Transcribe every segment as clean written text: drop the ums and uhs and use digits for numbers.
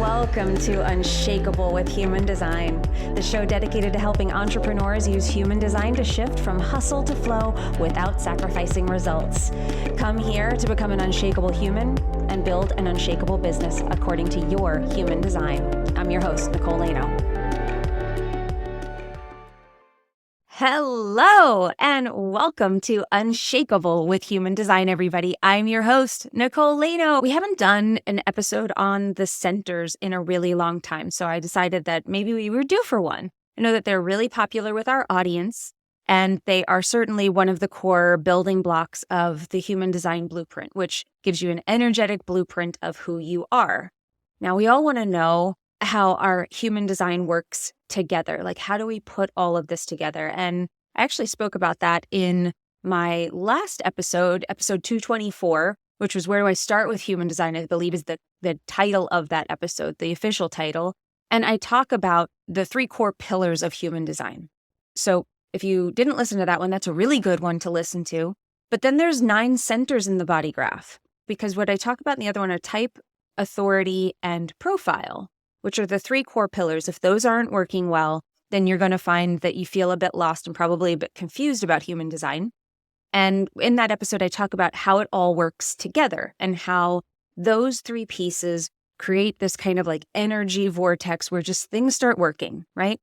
Welcome to Unshakeable with Human Design, the show dedicated to helping entrepreneurs use human design to shift from hustle to flow without sacrificing results. Come here to become an unshakable human and build an unshakable business according to your human design. I'm your host, Nicole. Hello, and welcome to Unshakeable with Human Design, everybody. I'm your host, Nicole. We haven't done an episode on the centers in a really long time, so I decided that maybe we were due for one. I know that they're really popular with our audience, and they are certainly one of the core building blocks of the Human Design Blueprint, which gives you an energetic blueprint of who you are. Now, we all want to know how our human design works together. Like, how do we put all of this together? And I actually spoke about that in my last episode, episode 224, which was Where Do I Start with Human Design, I believe is the title of that episode, the official title. And I talk about the 3 core pillars of human design. So if you didn't listen to that one, that's a really good one to listen to. But then there's 9 centers in the body graph, because what I talk about in the other one are type, authority, and profile, which are the 3 core pillars. If those aren't working well, then you're going to find that you feel a bit lost and probably a bit confused about human design. And in that episode, I talk about how it all works together and how those 3 pieces create this kind of like energy vortex where just things start working, right?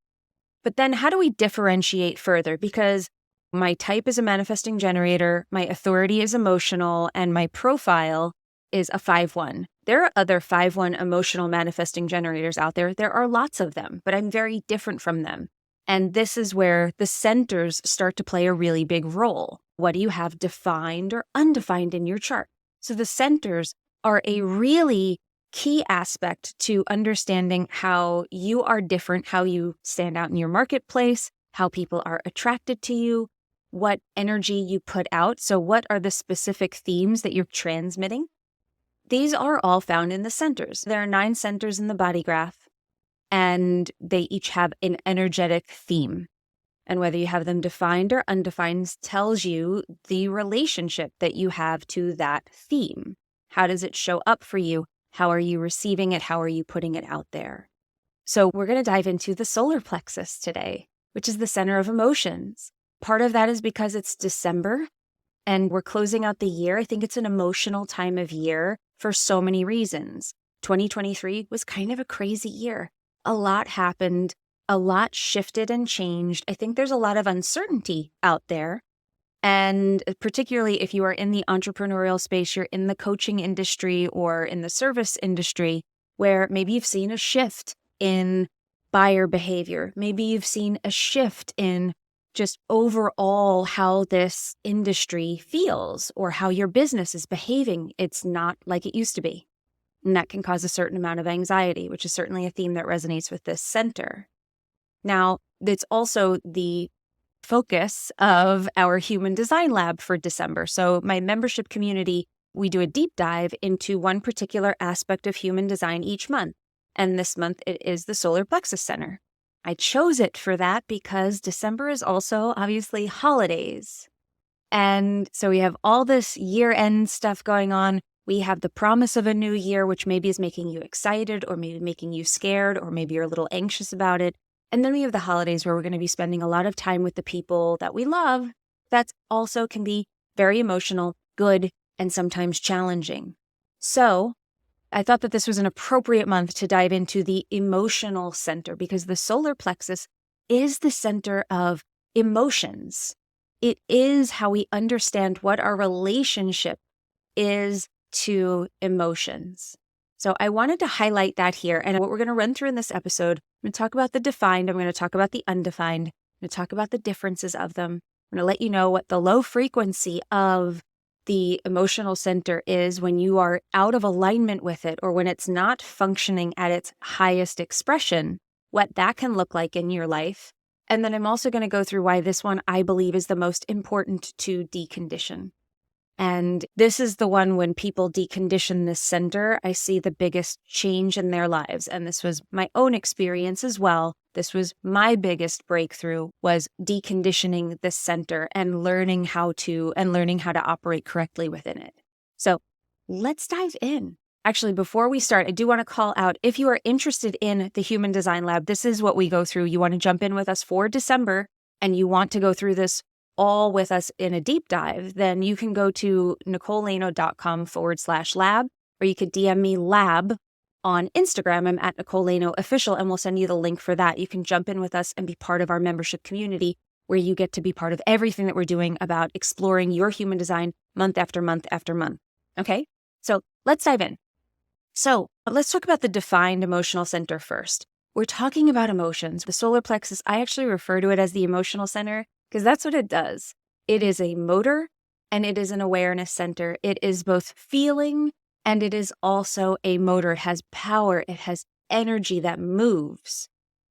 But then how do we differentiate further? Because my type is a manifesting generator, my authority is emotional, and my profile is a 5-1. There are other 5-1 emotional manifesting generators out there. There are lots of them, but I'm very different from them. And this is where the centers start to play a really big role. What do you have defined or undefined in your chart? So the centers are a really key aspect to understanding how you are different, how you stand out in your marketplace, how people are attracted to you, what energy you put out. So what are the specific themes that you're transmitting? These are all found in the centers. There are 9 centers in the body graph, and they each have an energetic theme. And whether you have them defined or undefined tells you the relationship that you have to that theme. How does it show up for you? How are you receiving it? How are you putting it out there? So we're going to dive into the solar plexus today, which is the center of emotions. Part of that is because it's December and we're closing out the year. I think it's an emotional time of year for so many reasons. 2023 was kind of a crazy year. A lot happened, a lot shifted and changed. I think there's a lot of uncertainty out there. And particularly if you are in the entrepreneurial space, you're in the coaching industry or in the service industry, where maybe you've seen a shift in buyer behavior. Maybe you've seen a shift in just overall how this industry feels or how your business is behaving. It's not like it used to be. And that can cause a certain amount of anxiety, which is certainly a theme that resonates with this center. Now, it's also the focus of our Human Design Lab for December. So my membership community, we do a deep dive into one particular aspect of human design each month. And this month it is the Solar Plexus Center. I chose it for that because December is also obviously holidays. And so we have all this year-end stuff going on. We have the promise of a new year, which maybe is making you excited or maybe making you scared or maybe you're a little anxious about it. And then we have the holidays where we're going to be spending a lot of time with the people that we love. That also can be very emotional, good, and sometimes challenging. So I thought that this was an appropriate month to dive into the emotional center because the solar plexus is the center of emotions. It is how we understand what our relationship is to emotions. So I wanted to highlight that here. And what we're going to run through in this episode, I'm going to talk about the defined, I'm going to talk about the undefined, I'm going to talk about the differences of them. I'm going to let you know what the low frequency of the emotional center is when you are out of alignment with it or when it's not functioning at its highest expression, what that can look like in your life. And then I'm also going to go through why this one I believe is the most important to decondition. And this is the one when people decondition this center, I see the biggest change in their lives. And this was my own experience as well. This was my biggest breakthrough, was deconditioning this center and learning how to operate correctly within it. So let's dive in. Actually, before we start, I do want to call out, if you are interested in the Human Design Lab, this is what we go through. You want to jump in with us for December and you want to go through this all with us in a deep dive, then you can go to nicolelano.com/lab, or you could DM me lab on Instagram. I'm at Nicole Lano Official, and we'll send you the link for that. You can jump in with us and be part of our membership community, where you get to be part of everything that we're doing about exploring your human design month after month after month. Okay, so let's dive in. So let's talk about the defined emotional center first. We're talking about emotions. The solar plexus, I actually refer to it as the emotional center because that's what it does. It is a motor and it is an awareness center. It is both feeling and it is also a motor. It has power. It has energy that moves.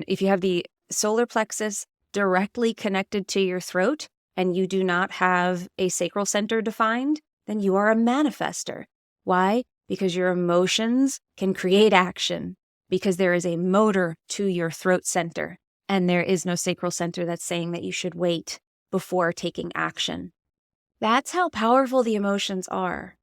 If you have the solar plexus directly connected to your throat and you do not have a sacral center defined, then you are a manifester. Why? Because your emotions can create action, because there is a motor to your throat center, and there is no sacral center that's saying that you should wait before taking action. That's how powerful the emotions are.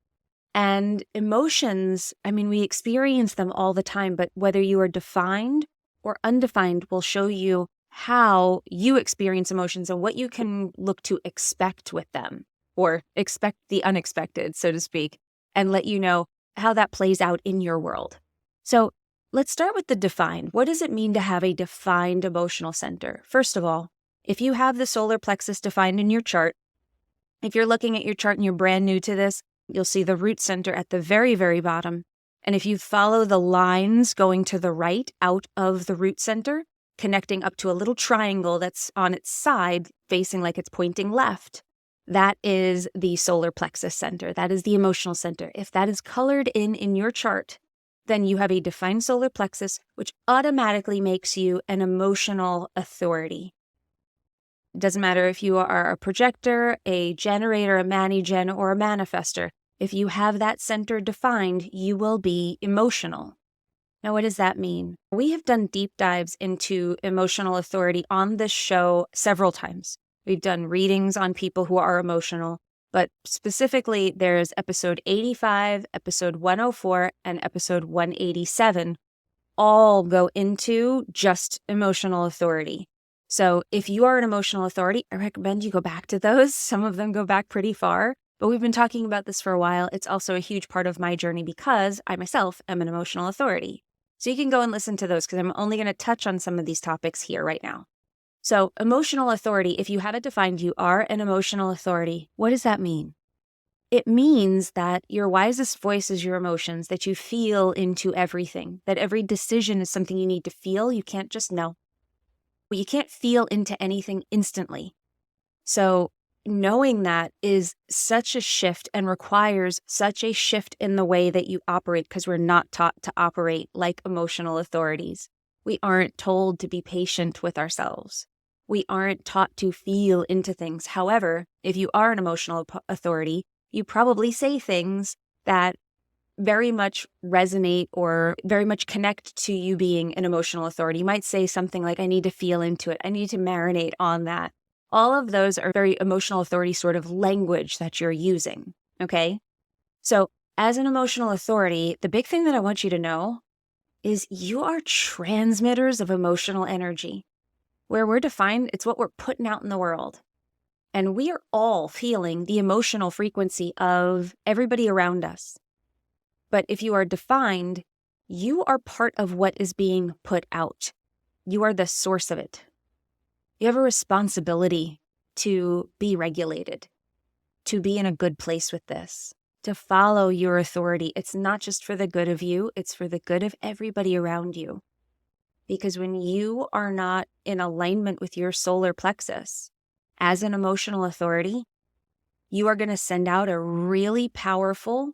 And emotions, we experience them all the time, but whether you are defined or undefined will show you how you experience emotions and what you can look to expect with them, or expect the unexpected, so to speak, and let you know how that plays out in your world. So let's start with the defined. What does it mean to have a defined emotional center? First of all, if you have the solar plexus defined in your chart, if you're looking at your chart and you're brand new to this, you'll see the root center at the very, very bottom. And if you follow the lines going to the right out of the root center, connecting up to a little triangle that's on its side, facing like it's pointing left, that is the solar plexus center. That is the emotional center. If that is colored in your chart, then you have a defined solar plexus, which automatically makes you an emotional authority. It doesn't matter if you are a projector, a generator, a mani-gen, or a manifester. If you have that center defined, you will be emotional. Now, what does that mean? We have done deep dives into emotional authority on this show several times. We've done readings on people who are emotional, but specifically there's episode 85, episode 104, and episode 187 all go into just emotional authority. So if you are an emotional authority, I recommend you go back to those. Some of them go back pretty far, but we've been talking about this for a while. It's also a huge part of my journey because I myself am an emotional authority. So you can go and listen to those because I'm only going to touch on some of these topics here right now. So emotional authority, if you have it defined, you are an emotional authority. What does that mean? It means that your wisest voice is your emotions, that you feel into everything, that every decision is something you need to feel. You can't just know. You can't feel into anything instantly. So knowing that is such a shift and requires such a shift in the way that you operate, because we're not taught to operate like emotional authorities. We aren't told to be patient with ourselves. We aren't taught to feel into things. However, if you are an emotional authority, you probably say things that very much resonate or very much connect to you being an emotional authority. You might say something like, I need to feel into it. I need to marinate on that. All of those are very emotional authority sort of language that you're using, okay? So as an emotional authority, the big thing that I want you to know is you are transmitters of emotional energy. Where we're defined, it's what we're putting out in the world. And we are all feeling the emotional frequency of everybody around us. But if you are defined, you are part of what is being put out. You are the source of it. You have a responsibility to be regulated, to be in a good place with this, to follow your authority. It's not just for the good of you, it's for the good of everybody around you. Because when you are not in alignment with your solar plexus as an emotional authority, you are going to send out a really powerful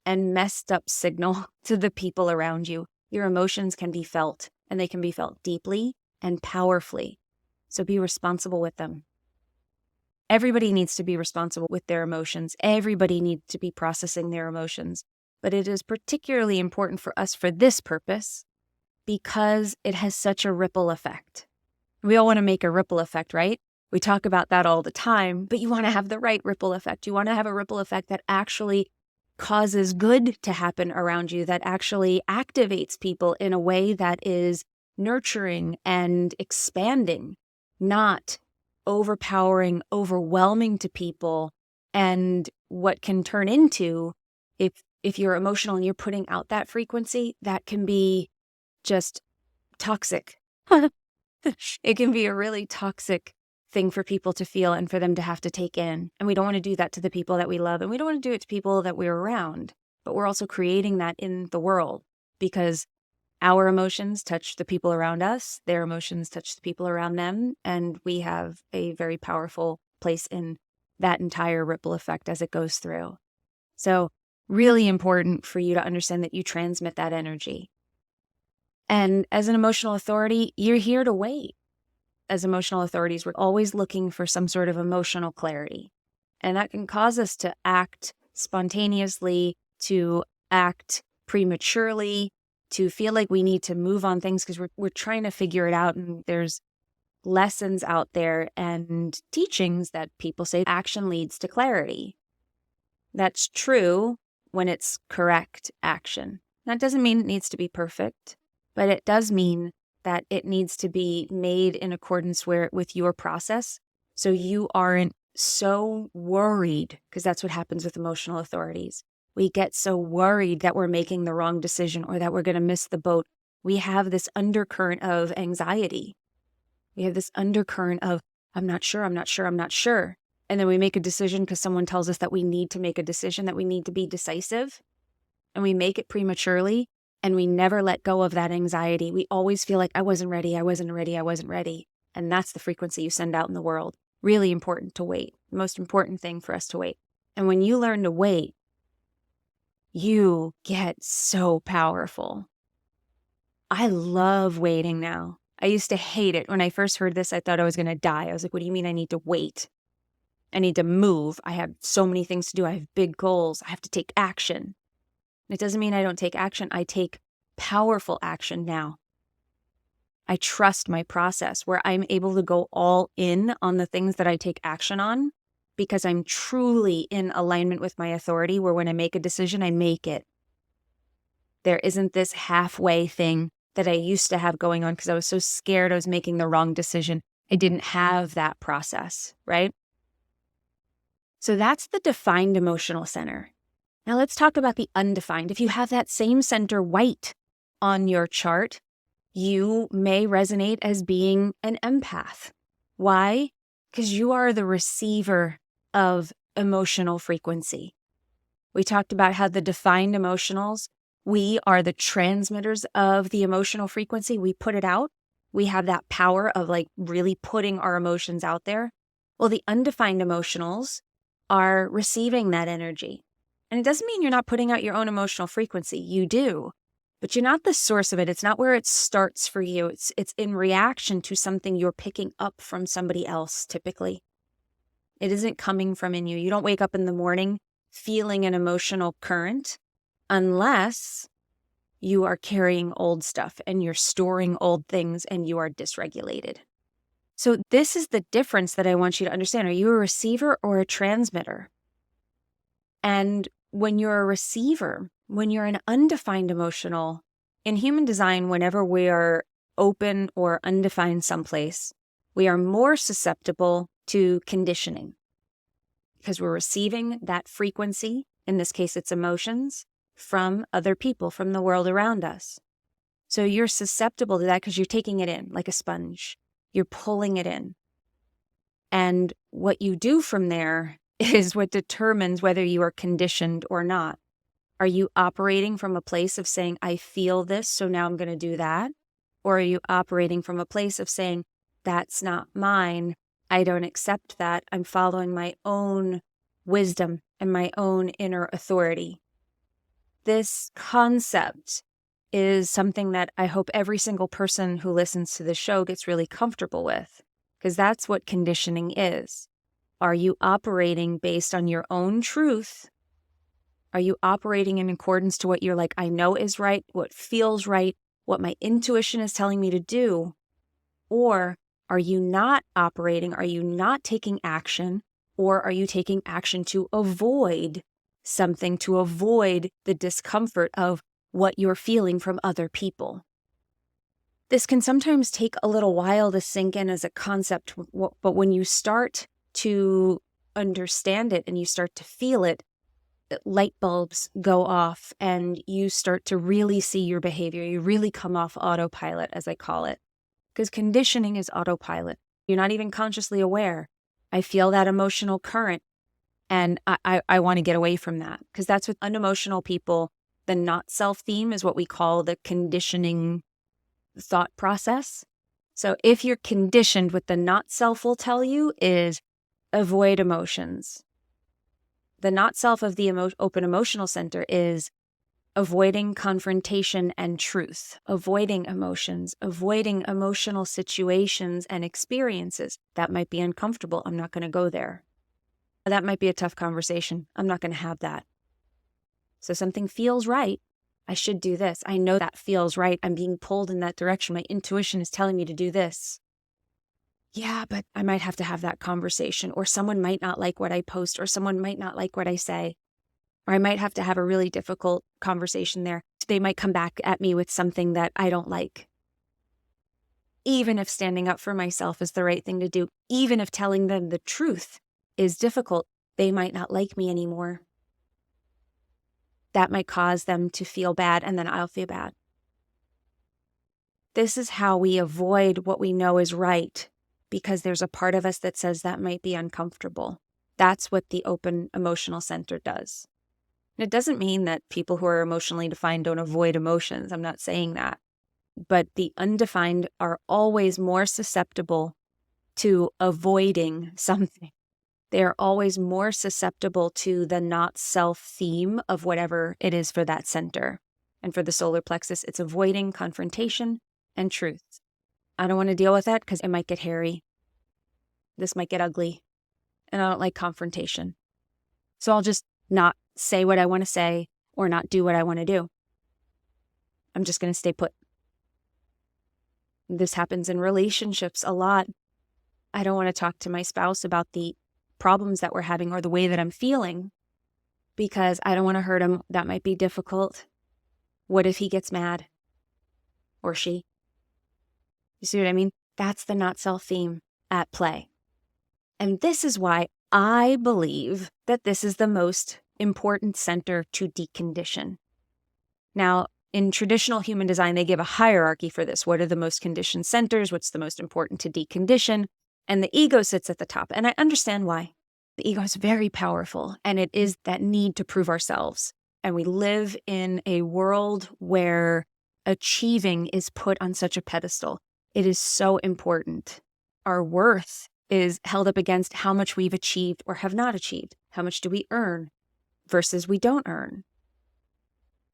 and messed up signal to the people around you. Your emotions can be felt, and they can be felt deeply and powerfully. So be responsible with them. Everybody needs to be responsible with their emotions. Everybody needs to be processing their emotions. But it is particularly important for us for this purpose because it has such a ripple effect. We all want to make a ripple effect, right? We talk about that all the time, but you want to have the right ripple effect. You want to have a ripple effect that actually causes good to happen around you, that actually activates people in a way that is nurturing and expanding, not overpowering, overwhelming to people. And what can turn into, if you're emotional and you're putting out that frequency, that can be just toxic. It can be a really toxic thing for people to feel and for them to have to take in. And we don't want to do that to the people that we love, and we don't want to do it to people that we're around. But we're also creating that in the world because our emotions touch the people around us, their emotions touch the people around them, and we have a very powerful place in that entire ripple effect as it goes through. So really important for you to understand that you transmit that energy. And as an emotional authority, you're here to wait. As emotional authorities, we're always looking for some sort of emotional clarity. And that can cause us to act spontaneously, to act prematurely, to feel like we need to move on things because we're trying to figure it out. And there's lessons out there and teachings that people say action leads to clarity. That's true when it's correct action. That doesn't mean it needs to be perfect, but it does mean that it needs to be made in accordance with your process, so you aren't so worried, because that's what happens with emotional authorities. We get so worried that we're making the wrong decision or that we're going to miss the boat. We have this undercurrent of anxiety. We have this undercurrent of, I'm not sure, I'm not sure, I'm not sure. And then we make a decision because someone tells us that we need to make a decision, that we need to be decisive, and we make it prematurely. And we never let go of that anxiety. We always feel like I wasn't ready, I wasn't ready, I wasn't ready. And that's the frequency you send out in the world. Really important to wait. The most important thing for us to wait. And when you learn to wait, you get so powerful. I love waiting now. I used to hate it. When I first heard this, I thought I was going to die. I was like, what do you mean I need to wait? I need to move. I have so many things to do. I have big goals. I have to take action. It doesn't mean I don't take action. I take powerful action now. I trust my process where I'm able to go all in on the things that I take action on because I'm truly in alignment with my authority, where when I make a decision, I make it. There isn't this halfway thing that I used to have going on because I was so scared I was making the wrong decision. I didn't have that process, right? So that's the defined emotional center. Now let's talk about the undefined. If you have that same center white on your chart, you may resonate as being an empath. Why? Because you are the receiver of emotional frequency. We talked about how the defined emotionals, we are the transmitters of the emotional frequency. We put it out. We have that power of like really putting our emotions out there. Well, the undefined emotionals are receiving that energy. And it doesn't mean you're not putting out your own emotional frequency. You do, but you're not the source of it. It's not where it starts for you. It's in reaction to something you're picking up from somebody else, typically. It isn't coming from in you. You don't wake up in the morning feeling an emotional current unless you are carrying old stuff and you're storing old things and you are dysregulated. So this is the difference that I want you to understand. Are you a receiver or a transmitter? And when you're a receiver, when you're an undefined emotional, in human design, whenever we are open or undefined someplace, we are more susceptible to conditioning because we're receiving that frequency, in this case it's emotions, from other people, from the world around us. So you're susceptible to that because you're taking it in like a sponge. You're pulling it in. And what you do from there is what determines whether you are conditioned or not. Are you operating from a place of saying, I feel this, so now I'm going to do that? Or are you operating from a place of saying, that's not mine, I don't accept that, I'm following my own wisdom and my own inner authority? This concept is something that I hope every single person who listens to the show gets really comfortable with, because that's what conditioning is. Are you operating based on your own truth? Are you operating in accordance to what you're like, I know is right, what feels right, what my intuition is telling me to do? Or are you not operating? Are you not taking action? Or are you taking action to avoid something to avoid the discomfort of what you're feeling from other people. This can sometimes take a little while to sink in as a concept, but when you start to understand it and you start to feel it, light bulbs go off and you start to really see your behavior. You really come off autopilot, as I call it, because conditioning is autopilot. You're not even consciously aware. I feel that emotional current and I want to get away from that, because that's with unemotional people. The not self theme is what we call the conditioning thought process. So if you're conditioned, what the not self will tell you is avoid emotions. The not self of the open emotional center is avoiding confrontation and truth, avoiding emotions, avoiding emotional situations and experiences. That might be uncomfortable. I'm not going to go there. That might be a tough conversation. I'm not going to have that. So something feels right. I should do this. I know that feels right. I'm being pulled in that direction. My intuition is telling me to do this. Yeah, but I might have to have that conversation, or someone might not like what I post, or someone might not like what I say, or I might have to have a really difficult conversation there. They might come back at me with something that I don't like. Even if standing up for myself is the right thing to do, even if telling them the truth is difficult, they might not like me anymore. That might cause them to feel bad, and then I'll feel bad. This is how we avoid what we know is right, because there's a part of us that says that might be uncomfortable. That's what the open emotional center does. And it doesn't mean that people who are emotionally defined don't avoid emotions. I'm not saying that. But the undefined are always more susceptible to avoiding something. They are always more susceptible to the not self theme of whatever it is for that center. And for the solar plexus, it's avoiding confrontation and truth. I don't want to deal with that because it might get hairy. This might get ugly. And I don't like confrontation. So I'll just not say what I want to say or not do what I want to do. I'm just going to stay put. This happens in relationships a lot. I don't want to talk to my spouse about the problems that we're having or the way that I'm feeling because I don't want to hurt him. That might be difficult. What if he gets mad? Or she? You see what I mean? That's the not self theme at play. And this is why I believe that this is the most important center to decondition. Now, in traditional human design, they give a hierarchy for this. What are the most conditioned centers? What's the most important to decondition? And the ego sits at the top. And I understand why. The ego is very powerful, and it is that need to prove ourselves. And we live in a world where achieving is put on such a pedestal. It is so important. Our worth is held up against how much we've achieved or have not achieved. How much do we earn versus we don't earn?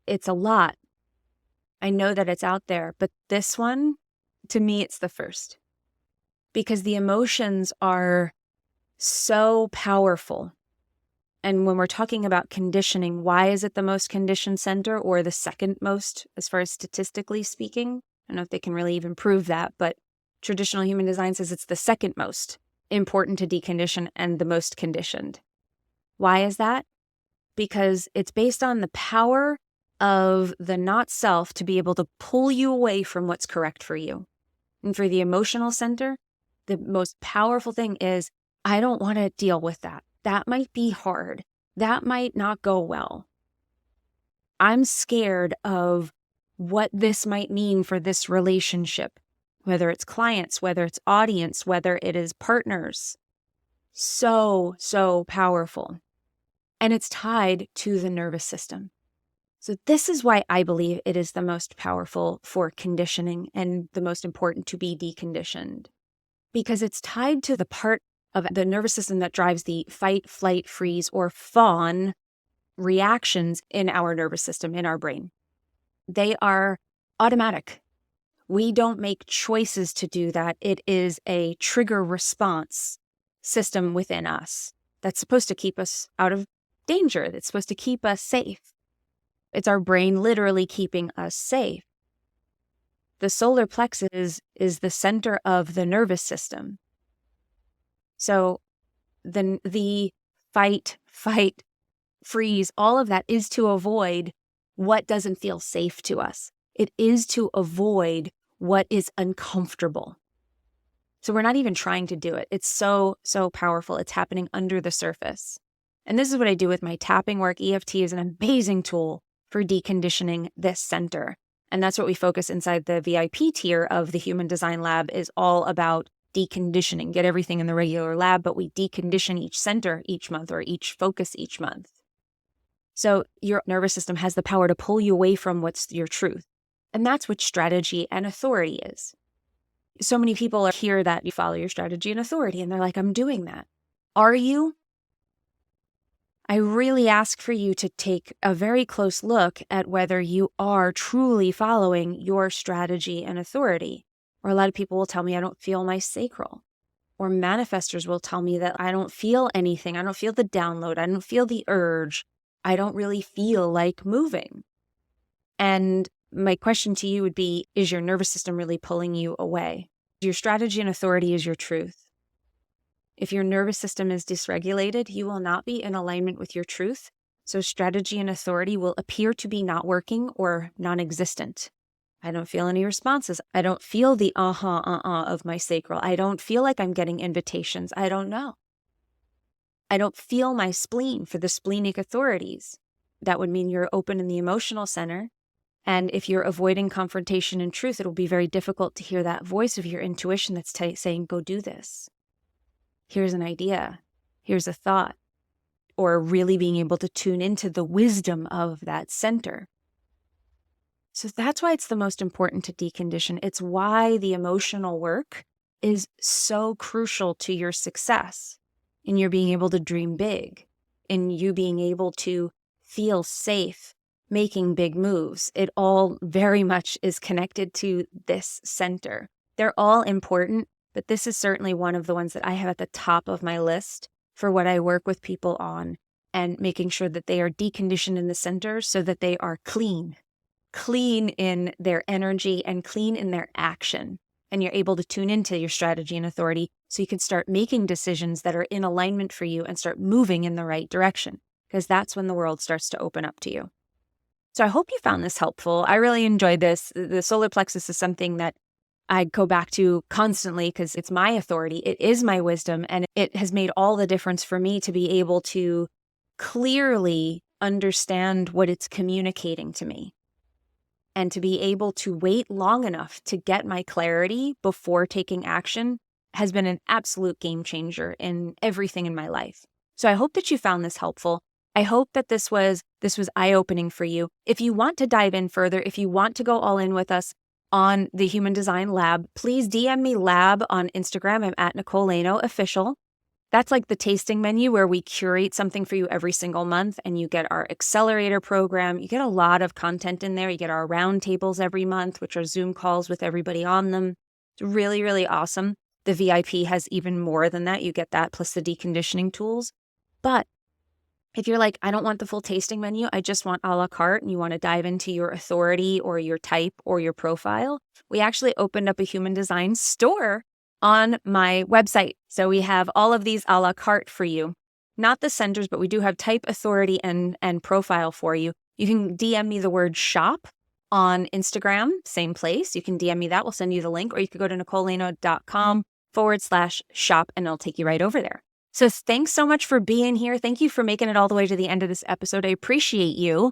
It's a lot. I know that it's out there, but this one, to me, it's the first. Because the emotions are so powerful. And when we're talking about conditioning, why is it the most conditioned center or the second most as far as statistically speaking? I don't know if they can really even prove that, but traditional human design says it's the second most important to decondition and the most conditioned. Why is that? Because it's based on the power of the not self to be able to pull you away from what's correct for you. And for the emotional center, the most powerful thing is, I don't want to deal with that. That might be hard. That might not go well. I'm scared of what this might mean for this relationship, whether it's clients, whether it's audience, whether it is partners. So powerful. And it's tied to the nervous system. So this is why I believe it is the most powerful for conditioning and the most important to be deconditioned. Because it's tied to the part of the nervous system that drives the fight, flight, freeze, or fawn reactions in our nervous system, in our brain. They are automatic. We don't make choices to do that. It is a trigger response system within us that's supposed to keep us out of danger. That's supposed to keep us safe. It's our brain literally keeping us safe. The solar plexus is the center of the nervous system. So the fight, freeze, all of that is to avoid what doesn't feel safe to us. It is to avoid what is uncomfortable. So we're not even trying to do it. It's so, so powerful. It's happening under the surface. And this is what I do with my tapping work. EFT is an amazing tool for deconditioning this center. And that's what we focus inside the VIP tier of the Human Design Lab, is all about deconditioning. Get everything in the regular lab, but we decondition each center each month, or each focus each month. So your nervous system has the power to pull you away from what's your truth. And that's what strategy and authority is. So many people hear that you follow your strategy and authority, and they're like, I'm doing that. Are you? I really ask for you to take a very close look at whether you are truly following your strategy and authority. Or a lot of people will tell me, I don't feel my sacral. Or manifestors will tell me that I don't feel anything. I don't feel the download. I don't feel the urge. I don't really feel like moving. And my question to you would be, is your nervous system really pulling you away? Your strategy and authority is your truth. If your nervous system is dysregulated, you will not be in alignment with your truth. So strategy and authority will appear to be not working or non-existent. I don't feel any responses. I don't feel the of my sacral. I don't feel like I'm getting invitations. I don't know. I don't feel my spleen for the splenic authorities. That would mean you're open in the emotional center. And if you're avoiding confrontation and truth, it'll be very difficult to hear that voice of your intuition that's saying, go do this. Here's an idea. Here's a thought. Or really being able to tune into the wisdom of that center. So that's why it's the most important to decondition. It's why the emotional work is so crucial to your success, in your being able to dream big, in you being able to feel safe making big moves. It all very much is connected to this center. They're all important, but this is certainly one of the ones that I have at the top of my list for what I work with people on, and making sure that they are deconditioned in the center so that they are clean in their energy and clean in their action. And you're able to tune into your strategy and authority so you can start making decisions that are in alignment for you and start moving in the right direction, because that's when the world starts to open up to you. So I hope you found this helpful. I really enjoyed this. The solar plexus is something that I go back to constantly because it's my authority. It is my wisdom. And it has made all the difference for me to be able to clearly understand what it's communicating to me, and to be able to wait long enough to get my clarity before taking action has been an absolute game changer in everything in my life. So I hope that you found this helpful. I hope that this was eye-opening for you. If you want to dive in further, if you want to go all in with us on the Human Design Lab, please DM me lab on Instagram. I'm at Nicole Lano Official. That's like the tasting menu where we curate something for you every single month, and you get our accelerator program. You get a lot of content in there. You get our roundtables every month, which are Zoom calls with everybody on them. It's really, really awesome. The VIP has even more than that. You get that plus the deconditioning tools. But if you're like, I don't want the full tasting menu, I just want a la carte, and you want to dive into your authority or your type or your profile, we actually opened up a human design store on my website. So we have all of these a la carte for you. Not the centers, but we do have type, authority, and profile for you. You can DM me the word shop on Instagram, same place. You can DM me that. We'll send you the link. Or you could go to nicolelano.com/shop, and it'll take you right over there. So thanks so much for being here. Thank you for making it all the way to the end of this episode. I appreciate you.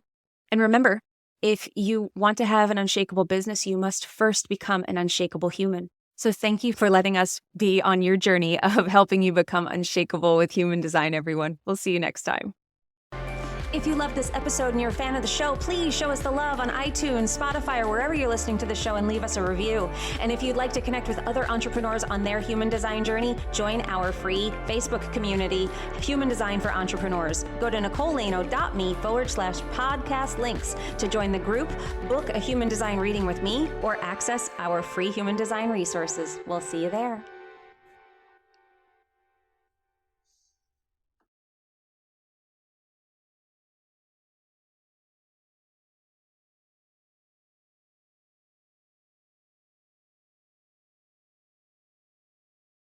And remember, if you want to have an unshakable business, you must first become an unshakable human. So thank you for letting us be on your journey of helping you become unshakable with human design, everyone. We'll see you next time. If you love this episode and you're a fan of the show, please show us the love on iTunes, Spotify, or wherever you're listening to the show, and leave us a review. And if you'd like to connect with other entrepreneurs on their human design journey, join our free Facebook community, Human Design for Entrepreneurs. Go to nicolelano.me/podcast links to join the group, book a human design reading with me, or access our free human design resources. We'll see you there.